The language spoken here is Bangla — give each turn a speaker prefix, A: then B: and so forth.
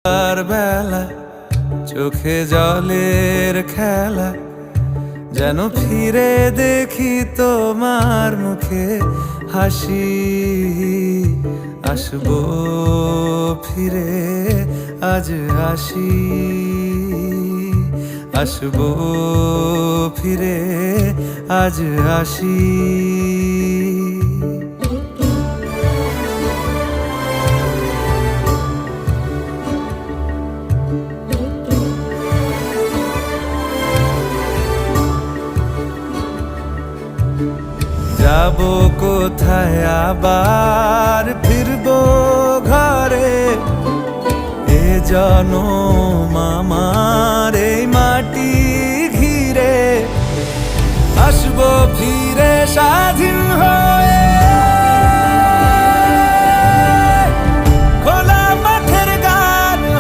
A: আর বেলা চোখে জলের খেলা, যেন ফিরে দেখি তোমার মুখে হাসি। আসবো ফিরে আজ আসি, আসবো ফিরে আজ আসি। যাবো কোথায় আবার ফিরবো ঘরে, এ জনম আমার এই মাটি ঘিরে। আসবো ফিরে স্বাধীন হয়ে